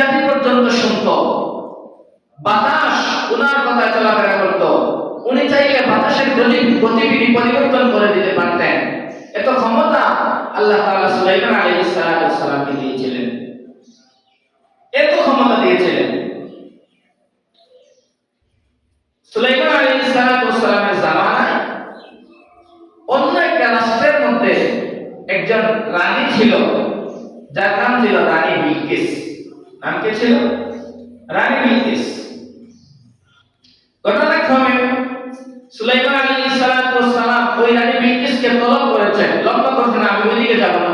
জাতি পর্যন্ত শুনত, বাতাস উনার কথা চলাফেরা করত, উনি চাইলে বাতাসের গতিবিধি পরিবর্তন করে দিতে পারতেন। এত ক্ষমতা আল্লাহ তাআলা সুলাইমান আলাইহিস সালামকে দিয়েছিলেন, এত ক্ষমতা দিয়েছিলেন। সুলাইমান আলাইহিস সালামের জামানায় অন্য একটা রাষ্ট্রের মধ্যে একজন রানী ছিল, যার নাম ছিল রানী বিলকিস। নাম কি ছিল? রানী বিলকিস। ঘটনাক্রমে সুলাইমান আলাইহিস সালাম ওই রানী বিলকিসকে তলব করেছেন। লম্বা ঘটনা, আমি ওইদিকে যাব না।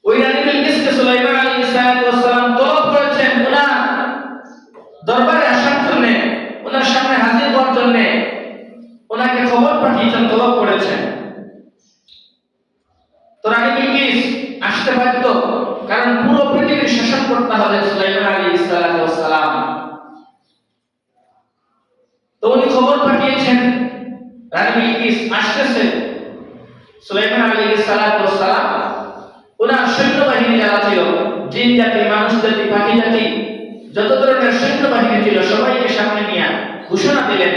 ওই রানী বিলকিসকে সুলাইমান আলাইহিস সালাম তলব করেছেন ওনার দরবারে আসার জন্য, ওনার সামনে হাজির হওয়ার জন্য ওনাকে খবর পাঠিয়েছেন, তলব করেছেন। তো রানী বিলকিস আসতে বাধ্য, কারণ পুরো পৃথিবীর শাসন করতে হবে সুলাইমান আলাইহিস সালাম। তো উনি খবর পাঠিয়েছেন রানী বিলকিস আসতেছে। সুলাইমান আলাইহিস সালাম ওনার সৈন্যবাহিনী যারা ছিল, জিন জাতি, মানুষ জাতি, পাখি জাতি, যত ধরনের সৈন্যবাহিনী ছিল সবাইকে সামনে নিয়ে ঘোষণা দিলেন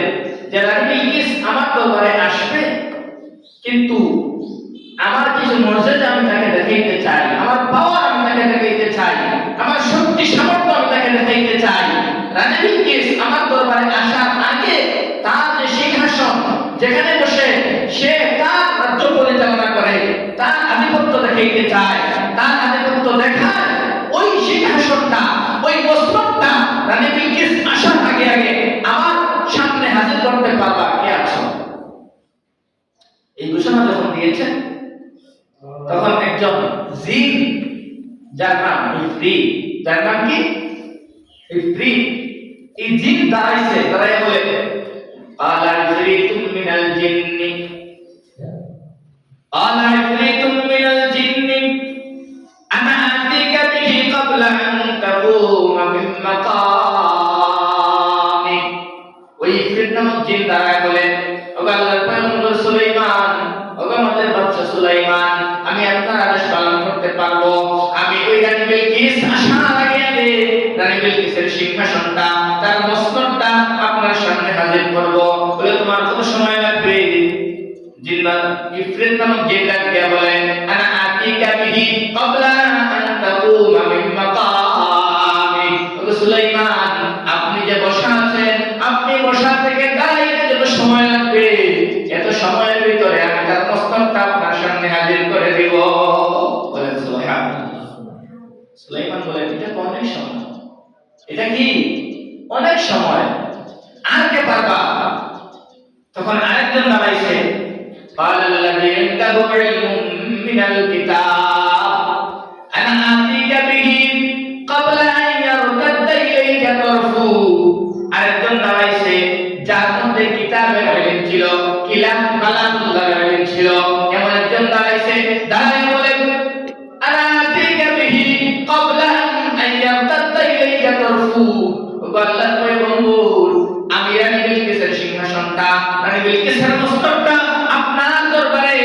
যে রানী বিলকিস আমার দরবারে আসবে, কিন্তু আমার কিছু মর্যাদা আমি তাকে দেখাইতে চাই, আমার পাওয়ার আমি তাকে দেখাইতে চাই, আমার শক্তি সামর্থ্য আমি তাকে দেখাইতে চাই। রানী বিলকিস আমার দরবারে আসার আগে তার যে সিংহাসন, যেখানে বসে সে তার রাজ্য পরিচালনা করে, তার আধিপত্য দেখাইতে চায়, তার আধিপত্য দেখায় ওই সিংহাসনটা, ওই মস্তকটা রানী বিলকিস আসার আগে আগে আমার সামনে হাজির করতে পারবা, কে আছো? এই ঘোষণা যখন দিয়েছেন তখন একজন জিন, যার নাম ইফরিত, যার নাম কি? ইফরিত। এই জিন দাঁড়াইছে, দাঁড়ায় বলে আলা ইফরিতুম মিনাল জিন্নি, আলা ইফরিতুম মিনাল জিন্নি আনা আতিকা বিহি ক্বাবলা আন তাকুমা মিন মাকামি। ওই ইফরিত নামক জিন দাঁড়ায় বলে, ও আল্লাহর পয়গম্বর সুলাইমান, ও আমাদের বাদশা সুলাইমান, আমি আপনার আদেশ পালন করতে পারবো। আমি ওই রানী বিলকিস আসার আগে আগে রানী বিলকিসের সিংহাসনটা, তার মস্তকটা আপনার সামনে হাজির করব। বলে তোমার কত সময় লাগবে? জিন্নাত ইফরিত নামক জিন ডাকে বলে আনা আতিকা বিহি ক্বাবলা আন তাকুমা মিন মাকামি। ও সুলাইমান, আপনি যে বসা আছেন, আপনি বসা থেকে দাঁড়াইতে যত সময় লাগবে, এত সময়ের ভিতরে আমি তার মস্তকটা আপনার সামনে হাজির করে দেব। বলেন সুবহানাল্লাহ। সুলাইমান বলে এটা অনেক সময়, এটা কি অনেক সময়, আর কে পারবা? তখন আরেকজন দাঁড়াইছে, কালাল্লাযী ইনদাহু ইলমুম মিনাল কিতাব আনা আতিকা বিহি ক্বাবলা আন ইয়ারতাদ্দা ইলাইকা তারফু। আরেকজন দাঁড়াইছে যার মধ্যে কিতাবের ইলম ছিল, কালামুল্লাহর ইলম ছিল, এমন একজন দাঁড়াইছে, দাঁড়ায় বলেন আনা আতিকা বিহি ক্বাবলা আন ইয়ারতাদ্দা ইলাইকা তারফু। আল্লাহর পয়গম্বর, আমি রানী বিলকিসের সিংহাসনটা, রানী বিলকিসের মস্তকটা আপনার দরবারে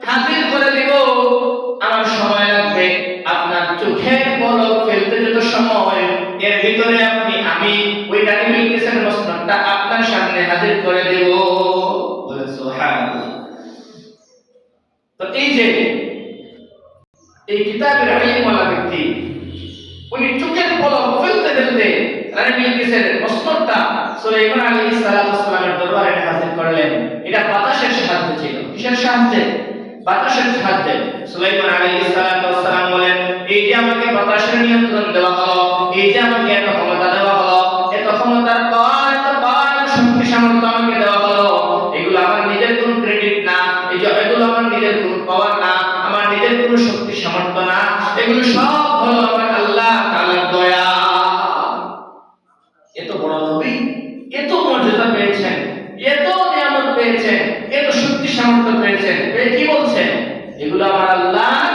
হাজির করে দেব, আমার সময় লাগবে। আপনার চোখের পলক ফেলতে যত সময়, এর ভিতরে আমি ওই রানী বিলকিসের মস্তকটা আপনার সামনে হাজির করে দেব। বলেন সুবহানাল্লাহ। তো এই যে এই কিতাবের ইলমওয়ালা ব্যক্তি, উনি চোখের পলক ফেলতে ফেলতে রানী বিলকিসের মস্তকটা সুলাইমান আলাইহিস সালামের দরবারে হাজির করলেন। এটা বাতাসের সাহায্যে ছিল। কিসের সাহায্যে? বাতাসের সাহায্যে। সুলাইমান আলাইহিস সালাম বলেন, এই যে আমাকে বাতাসের নিয়ন্ত্রণ দেওয়া হলো, এই যে আমাকে এত ক্ষমতা দেওয়া হলো, এত ক্ষমতার পাওয়ার, এত শক্তি সামর্থ্য আমাকে দেওয়া হলো, এগুলো আমার নিজের কোনো ক্রেডিট না, এগুলো আমার নিজের কোনো পাওয়ার না, আমার নিজের কোনো শক্তি সামর্থ্য না, এগুলো সব হলো আমার আল্লাহ তাআলার দয়া। এত বড় নবী, এত মর্যাদা পেয়েছেন, এত নিয়ামত পেয়েছেন, এত শক্তি সামর্থ্য পেয়েছেন, কি বলছেন? এগুলো আমার আল্লাহর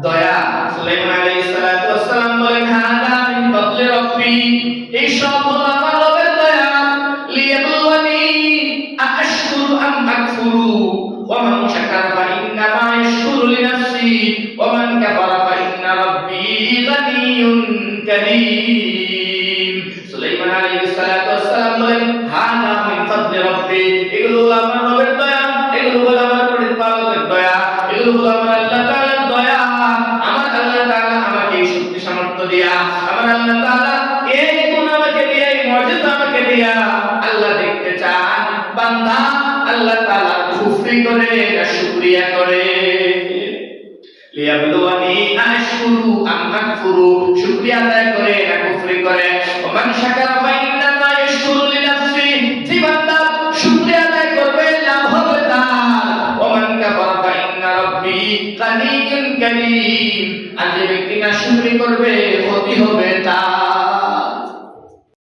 দয়া। সুলাইমান আলাইহিস সালাম বলেন, হাদা মিন ফাদলি রাব্বি, এই সব হলো আমার রবের দয়া। লিয়াবলুয়ানি আশকুরু আম আকফুরু, ওয়া মান শাকারা ফা ইন্নামা ইয়াশকুরু লিনাফসি, ওয়া মান কাফারা ফা ইন্না রাব্বি গানিয়ুন কারীম। সুলাইমান আলাইহিস সালাতু ওয়াস সালাম বলেন, হাযা মিন ফাদলি রাব্বি, এগুলো হলো আমার রবের দয়া, এগুলো হলো আমার প্রতিপালকের দয়া, এগুলো হলো আমার আল্লাহ তাআলার দয়া। আমার আল্লাহ তাআলা আমাকে এই শক্তি সামর্থ্য দিয়া, আমার আল্লাহ তাআলা এই গুণ আমাকে দিয়া, এই মুজিজা আমাকে দিয়া আল্লাহ দেখতে চান বান্দা আল্লাহ তাআলা কুফরি করে না শুকরিয়া করে। লিয়াবলুয়ানি আশকুরু আম আকফুরু, শুকরিয়া আদায় করে না কুফরি করে। ওমান শাকারা ফাইন্নামা ইয়াশকুরু লিনাফসি, যে বান্দা শুকরিয়া আদায় করবে লাভ হবে তার। ওমান কাফারা ফাইন্না রাব্বি গানিয়্যুন কারীম, আর যে ব্যক্তি না শুকরি করবে ক্ষতি হবে তার।